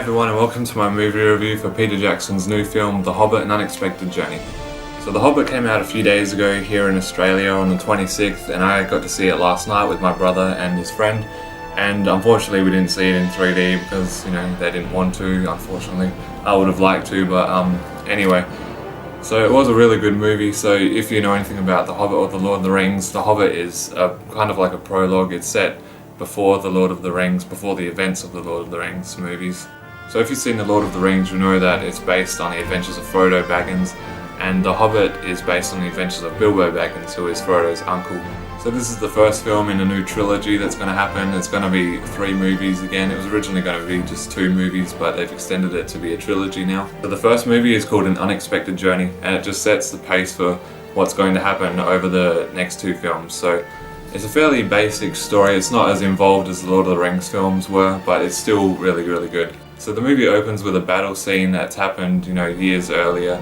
everyone, and welcome to my movie review for Peter Jackson's new film, The Hobbit: An Unexpected Journey. So The Hobbit came out a few days ago here in Australia on the 26th, and I got to see it last night with my brother and his friend. And unfortunately we didn't see it in 3D because, they didn't want to, unfortunately. I would have liked to, but anyway. So it was a really good movie. So if you know anything about The Hobbit or The Lord of the Rings, The Hobbit is kind of like a prologue. It's set before The Lord of the Rings, before the events of The Lord of the Rings movies. So if you've seen The Lord of the Rings, you know that it's based on the adventures of Frodo Baggins, and The Hobbit is based on the adventures of Bilbo Baggins, who is Frodo's uncle. So this is the first film in a new trilogy that's going to happen. It's going to be 3 movies again. It was originally going to be just 2 movies, but they've extended it to be a trilogy now. So the first movie is called An Unexpected Journey, and it just sets the pace for what's going to happen over the next 2 films. So it's a fairly basic story. It's not as involved as the Lord of the Rings films were, but it's still really, really good. So the movie opens with a battle scene that's happened, years earlier,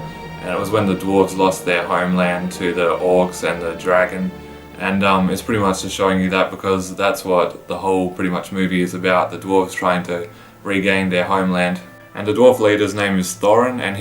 and it was when the dwarves lost their homeland to the orcs and the dragon. And it's pretty much just showing you that because that's what the whole pretty much movie is about, the dwarves trying to regain their homeland. And the dwarf leader's name is Thorin, and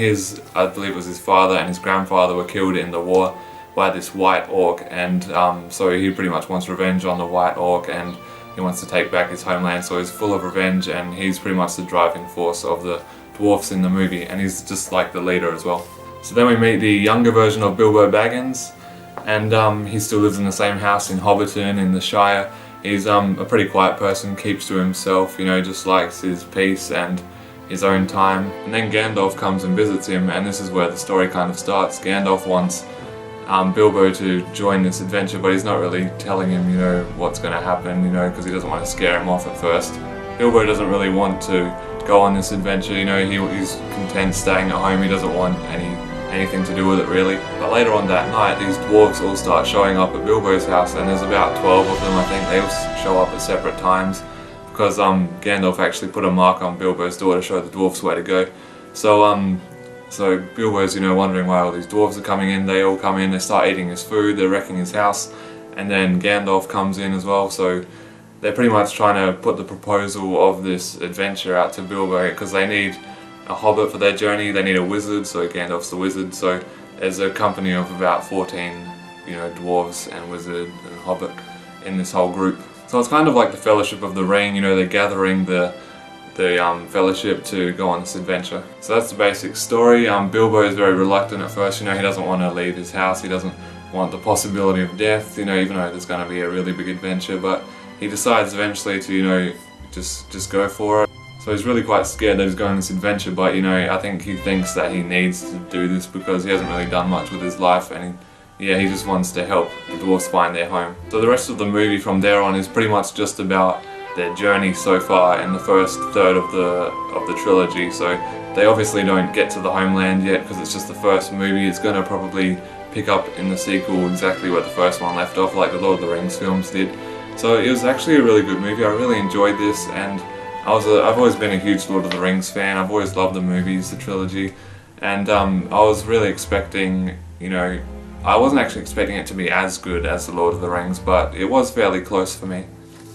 I believe it was his father and his grandfather were killed in the war by this white orc, and so he pretty much wants revenge on the white orc, and he wants to take back his homeland, so he's full of revenge, and he's pretty much the driving force of the dwarfs in the movie, and he's just like the leader as well. So then we meet the younger version of Bilbo Baggins, and he still lives in the same house in Hobbiton in the Shire. He's a pretty quiet person, keeps to himself, just likes his peace and his own time. And then Gandalf comes and visits him, and this is where the story kind of starts. Gandalf wants Bilbo to join this adventure, but he's not really telling him, what's going to happen, because he doesn't want to scare him off at first. Bilbo doesn't really want to go on this adventure, he's content staying at home, he doesn't want anything to do with it really. But later on that night, these dwarves all start showing up at Bilbo's house, and there's about 12 of them, I think. They all show up at separate times, because Gandalf actually put a mark on Bilbo's door to show the dwarves where to go. So Bilbo's, wondering why all these dwarves are coming in. They all come in, they start eating his food, they're wrecking his house, and then Gandalf comes in as well. So they're pretty much trying to put the proposal of this adventure out to Bilbo, because they need a hobbit for their journey, they need a wizard, so Gandalf's the wizard. So there's a company of about 14, dwarves and wizard and hobbit in this whole group. So it's kind of like the Fellowship of the Ring, they're gathering the Fellowship to go on this adventure. So that's the basic story. Bilbo is very reluctant at first, he doesn't want to leave his house, he doesn't want the possibility of death, even though there's going to be a really big adventure, but he decides eventually to, just go for it. So he's really quite scared that he's going on this adventure, but I think he thinks that he needs to do this because he hasn't really done much with his life, and he just wants to help the dwarves find their home. So the rest of the movie from there on is pretty much just about their journey so far in the first third of the trilogy. So they obviously don't get to the homeland yet because it's just the first movie. It's going to probably pick up in the sequel exactly where the first one left off, like the Lord of the Rings films did. So it was actually a really good movie. I really enjoyed this, and I've always been a huge Lord of the Rings fan. I've always loved the movies, the trilogy, and I was really expecting, I wasn't actually expecting it to be as good as the Lord of the Rings, but it was fairly close for me.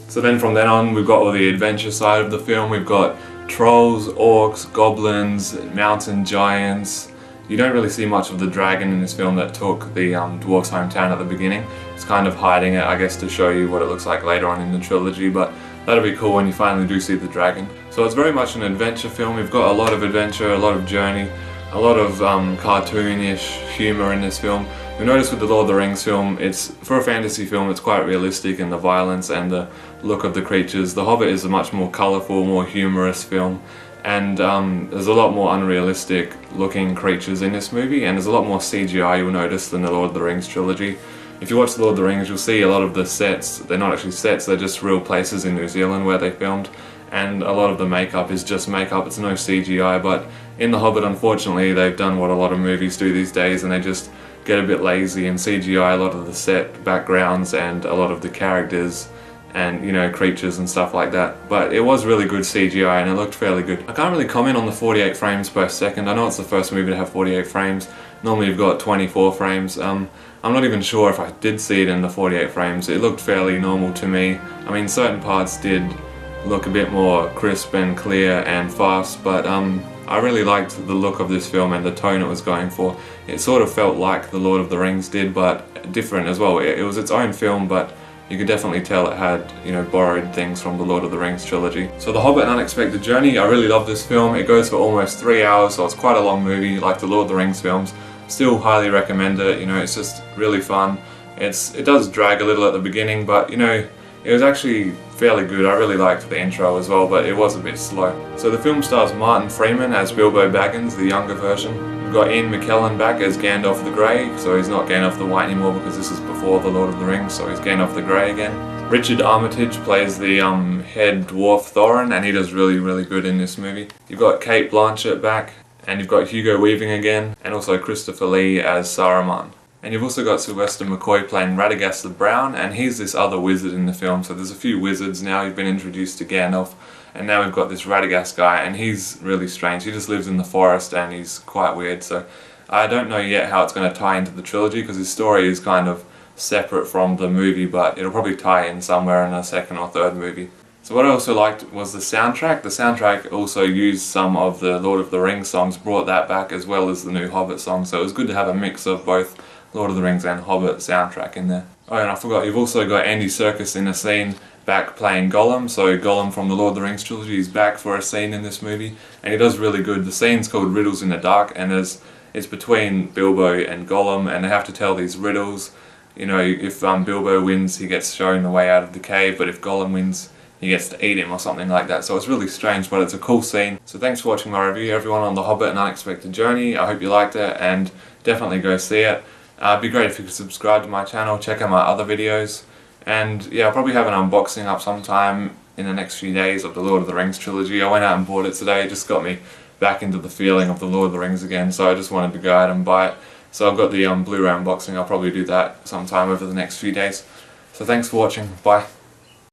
So then from then on, we've got all the adventure side of the film. We've got trolls, orcs, goblins, mountain giants. You don't really see much of the dragon in this film that took the dwarf's hometown at the beginning. It's kind of hiding it, I guess, to show you what it looks like later on in the trilogy, but that'll be cool when you finally do see the dragon. So it's very much an adventure film. We've got a lot of adventure, a lot of journey, a lot of cartoonish humour in this film. You'll notice with the Lord of the Rings film, for a fantasy film, it's quite realistic in the violence and the look of the creatures. The Hobbit is a much more colourful, more humorous film, and there's a lot more unrealistic looking creatures in this movie, and there's a lot more CGI you'll notice than the Lord of the Rings trilogy. If you watch the Lord of the Rings, you'll see a lot of the sets, they're not actually sets, they're just real places in New Zealand where they filmed, and a lot of the makeup is just makeup, it's no CGI, but in The Hobbit, unfortunately, they've done what a lot of movies do these days, and they just get a bit lazy and CGI a lot of the set backgrounds and a lot of the characters and creatures and stuff like that. But it was really good CGI and it looked fairly good. I can't really comment on the 48 frames per second. I know it's the first movie to have 48 frames. Normally you've got 24 frames. I'm not even sure if I did see it in the 48 frames. It looked fairly normal to me. I mean, certain parts did look a bit more crisp and clear and fast, but I really liked the look of this film and the tone it was going for. It sort of felt like The Lord of the Rings did, but different as well. It was its own film, but you could definitely tell it had, you know, borrowed things from the Lord of the Rings trilogy. So The Hobbit: An Unexpected Journey, I really love this film. It goes for almost 3 hours, so it's quite a long movie like the Lord of the Rings films. Still highly recommend it, you know, it's just really fun. It does drag a little at the beginning, but you know, it was actually fairly good. I really liked the intro as well, but it was a bit slow. So the film stars Martin Freeman as Bilbo Baggins, the younger version. We've got Ian McKellen back as Gandalf the Grey, so he's not Gandalf the White anymore because this is before The Lord of the Rings, so he's Gandalf the Grey again. Richard Armitage plays the head dwarf Thorin, and he does really good in this movie. You've got Cate Blanchette back, and you've got Hugo Weaving again, and also Christopher Lee as Saruman. And you've also got Sylvester McCoy playing Radagast the Brown, and he's this other wizard in the film, so there's a few wizards now. You've been introduced to Gandalf, and now we've got this Radagast guy, and he's really strange. He just lives in the forest, and he's quite weird, so I don't know yet how it's going to tie into the trilogy, because his story is kind of separate from the movie, but it'll probably tie in somewhere in a second or third movie. So what I also liked was the soundtrack. The soundtrack also used some of the Lord of the Rings songs, brought that back, as well as the new Hobbit song, so it was good to have a mix of both Lord of the Rings and Hobbit soundtrack in there. Oh, and I forgot, you've also got Andy Serkis in a scene back playing Gollum. So Gollum from the Lord of the Rings trilogy is back for a scene in this movie, and he does really good. The scene's called Riddles in the Dark, and it's between Bilbo and Gollum, and they have to tell these riddles. You know, if Bilbo wins, he gets shown the way out of the cave, but if Gollum wins, he gets to eat him or something like that. So it's really strange, but it's a cool scene. So thanks for watching my review, everyone, on The Hobbit: An Unexpected Journey. I hope you liked it, and definitely go see it. It'd be great if you could subscribe to my channel, check out my other videos, and yeah, I'll probably have an unboxing up sometime in the next few days of the Lord of the Rings trilogy. I went out and bought it today. It just got me back into the feeling of the Lord of the Rings again, so I just wanted to go out and buy it. So I've got the Blu-ray unboxing. I'll probably do that sometime over the next few days. So thanks for watching. Bye.